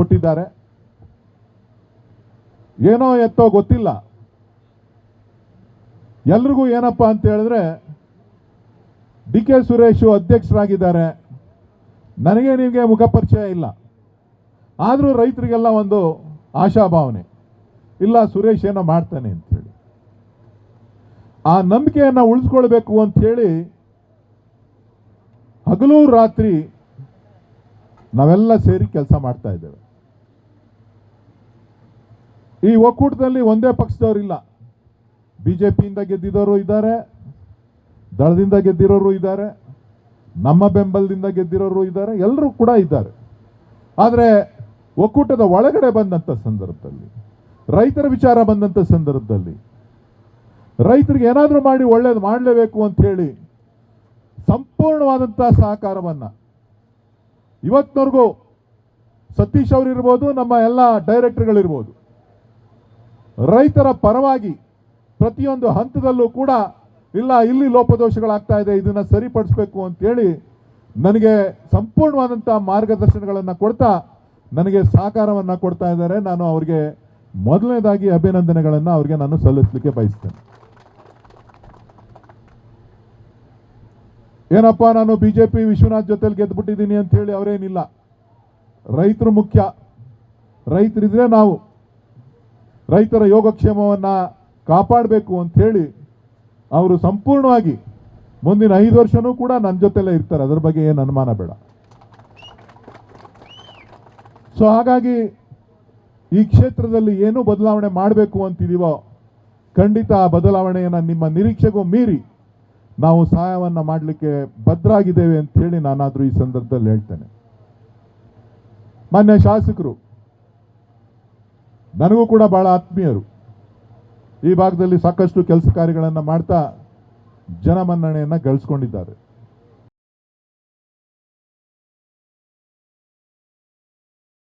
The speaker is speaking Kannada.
ಕೊಟ್ಟಿದ್ದಾರೆ. ಏನೋ ಎತ್ತೋ ಗೊತ್ತಿಲ್ಲ. ಎಲ್ರಿಗೂ ಏನಪ್ಪ ಅಂತ ಹೇಳಿದ್ರೆ ಡಿ ಕೆ ಸುರೇಶ್ ಅಧ್ಯಕ್ಷರಾಗಿದ್ದಾರೆ, ನನಗೆ ನಿಮಗೆ ಮುಖಪರಿಚಯ ಇಲ್ಲ, ಆದರೂ ರೈತರಿಗೆಲ್ಲ ಒಂದು ಆಶಾಭಾವನೆ, ಇಲ್ಲ ಸುರೇಶ್ ಏನೋ ಮಾಡ್ತಾನೆ ಅಂಥೇಳಿ. ಆ ನಂಬಿಕೆಯನ್ನು ಉಳಿಸ್ಕೊಳ್ಬೇಕು ಅಂಥೇಳಿ ಹಗಲು ರಾತ್ರಿ ನಾವೆಲ್ಲ ಸೇರಿ ಕೆಲಸ ಮಾಡ್ತಾ ಇದ್ದೇವೆ. ಈ ಒಕ್ಕೂಟದಲ್ಲಿ ಒಂದೇ ಪಕ್ಷದವರಿಲ್ಲ. ಬಿಜೆಪಿಯಿಂದ ಗೆದ್ದಿರೋರು ಇದ್ದಾರೆ, ದಳದಿಂದ ಗೆದ್ದಿರೋರು ಇದ್ದಾರೆ, ನಮ್ಮ ಬೆಂಬಲದಿಂದ ಗೆದ್ದಿರೋರು ಇದ್ದಾರೆ, ಎಲ್ಲರೂ ಕೂಡ ಇದ್ದಾರೆ. ಆದರೆ ಒಕ್ಕೂಟದ ಒಳಗಡೆ ಬಂದಂಥ ಸಂದರ್ಭದಲ್ಲಿ, ರೈತರ ವಿಚಾರ ಬಂದಂಥ ಸಂದರ್ಭದಲ್ಲಿ, ರೈತರಿಗೆ ಏನಾದರೂ ಮಾಡಿ ಒಳ್ಳೇದು ಮಾಡಲೇಬೇಕು ಅಂತ ಹೇಳಿ ಸಂಪೂರ್ಣವಾದಂಥ ಸಹಕಾರವನ್ನು ಇವತ್ತಿನವರೆಗೂ ಸತೀಶ್ ಅವರಿರ್ಬೋದು, ನಮ್ಮ ಎಲ್ಲ ಡೈರೆಕ್ಟರ್ಗಳಿರ್ಬೋದು, ರೈತರ ಪರವಾಗಿ ಪ್ರತಿಯೊಂದು ಹಂತದಲ್ಲೂ ಕೂಡ ಇಲ್ಲ ಇಲ್ಲಿ ಲೋಪದೋಷಗಳಾಗ್ತಾ ಇದೆ, ಇದನ್ನು ಸರಿಪಡಿಸಬೇಕು ಅಂತೇಳಿ ನನಗೆ ಸಂಪೂರ್ಣವಾದಂಥ ಮಾರ್ಗದರ್ಶನಗಳನ್ನು ಕೊಡ್ತಾ ನನಗೆ ಸಹಕಾರವನ್ನು ಕೊಡ್ತಾ ಇದ್ದಾರೆ. ನಾನು ಅವರಿಗೆ ಮೊದಲನೇದಾಗಿ ಅಭಿನಂದನೆಗಳನ್ನು ಅವರಿಗೆ ನಾನು ಸಲ್ಲಿಸಲಿಕ್ಕೆ ಬಯಸ್ತೇನೆ. ಏನಪ್ಪ ನಾನು ಬಿಜೆಪಿ ವಿಶ್ವನಾಥ್ ಜೊತೆಲಿ ಗೆದ್ದುಬಿಟ್ಟಿದ್ದೀನಿ ಅಂತ ಹೇಳಿ ಅವರೇನಿಲ್ಲ. ರೈತರು ಮುಖ್ಯ. ರೈತರಿದ್ರೆ ನಾವು ರೈತರ ಯೋಗಕ್ಷೇಮವನ್ನು ಕಾಪಾಡಬೇಕು ಅಂತ ಹೇಳಿ ಅವರು ಸಂಪೂರ್ಣವಾಗಿ ಮುಂದಿನ 5 ವರ್ಷನೂ ಕೂಡ ನನ್ನ ಜೊತೆಲೇ ಇರ್ತಾರೆ, ಅದರ ಬಗ್ಗೆ ಏನು ಅನುಮಾನ ಬೇಡ. ಸೊ ಹಾಗಾಗಿ ಈ ಕ್ಷೇತ್ರದಲ್ಲಿ ಏನು ಬದಲಾವಣೆ ಮಾಡಬೇಕು ಅಂತಿದೀವೋ ಖಂಡಿತ ಆ ಬದಲಾವಣೆಯನ್ನು ನಿಮ್ಮ ನಿರೀಕ್ಷೆಗೂ ಮೀರಿ ನಾವು ಸಹಾಯವನ್ನು ಮಾಡಲಿಕ್ಕೆ ಬದ್ಧರಾಗಿದ್ದೇವೆ ಅಂತ ಹೇಳಿ ನಾನಾದರೂ ಈ ಸಂದರ್ಭದಲ್ಲಿ ಹೇಳ್ತೇನೆ. ಮಾನ್ಯ ಶಾಸಕರು ನನಗೂ ಕೂಡ ಬಹಳ ಆತ್ಮೀಯರು. ಈ ಭಾಗದಲ್ಲಿ ಸಾಕಷ್ಟು ಕೆಲಸ ಕಾರ್ಯಗಳನ್ನು ಮಾಡ್ತಾ ಜನಮನ್ನಣೆಯನ್ನು ಗಳಿಸ್ಕೊಂಡಿದ್ದಾರೆ.